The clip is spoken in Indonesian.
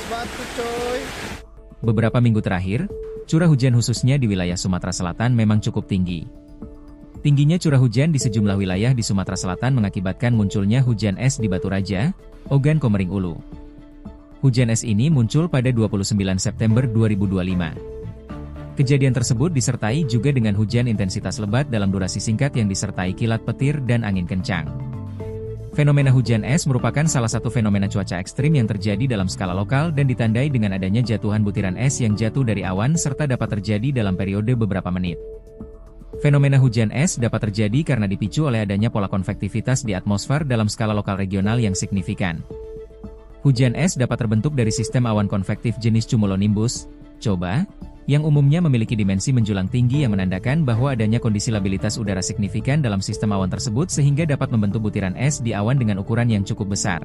batu coy. Beberapa minggu terakhir, curah hujan khususnya di wilayah Sumatera Selatan memang cukup tinggi. Tingginya curah hujan di sejumlah wilayah di Sumatera Selatan mengakibatkan munculnya hujan es di Batu Raja, Ogan Komering Ulu. Hujan es ini muncul pada 29 September 2025. Kejadian tersebut disertai juga dengan hujan intensitas lebat dalam durasi singkat yang disertai kilat petir dan angin kencang. Fenomena hujan es merupakan salah satu fenomena cuaca ekstrim yang terjadi dalam skala lokal dan ditandai dengan adanya jatuhan butiran es yang jatuh dari awan serta dapat terjadi dalam periode beberapa menit. Fenomena hujan es dapat terjadi karena dipicu oleh adanya pola konvektivitas di atmosfer dalam skala lokal regional yang signifikan. Hujan es dapat terbentuk dari sistem awan konvektif jenis cumulonimbus, COBA, yang umumnya memiliki dimensi menjulang tinggi yang menandakan bahwa adanya kondisi labilitas udara signifikan dalam sistem awan tersebut sehingga dapat membentuk butiran es di awan dengan ukuran yang cukup besar.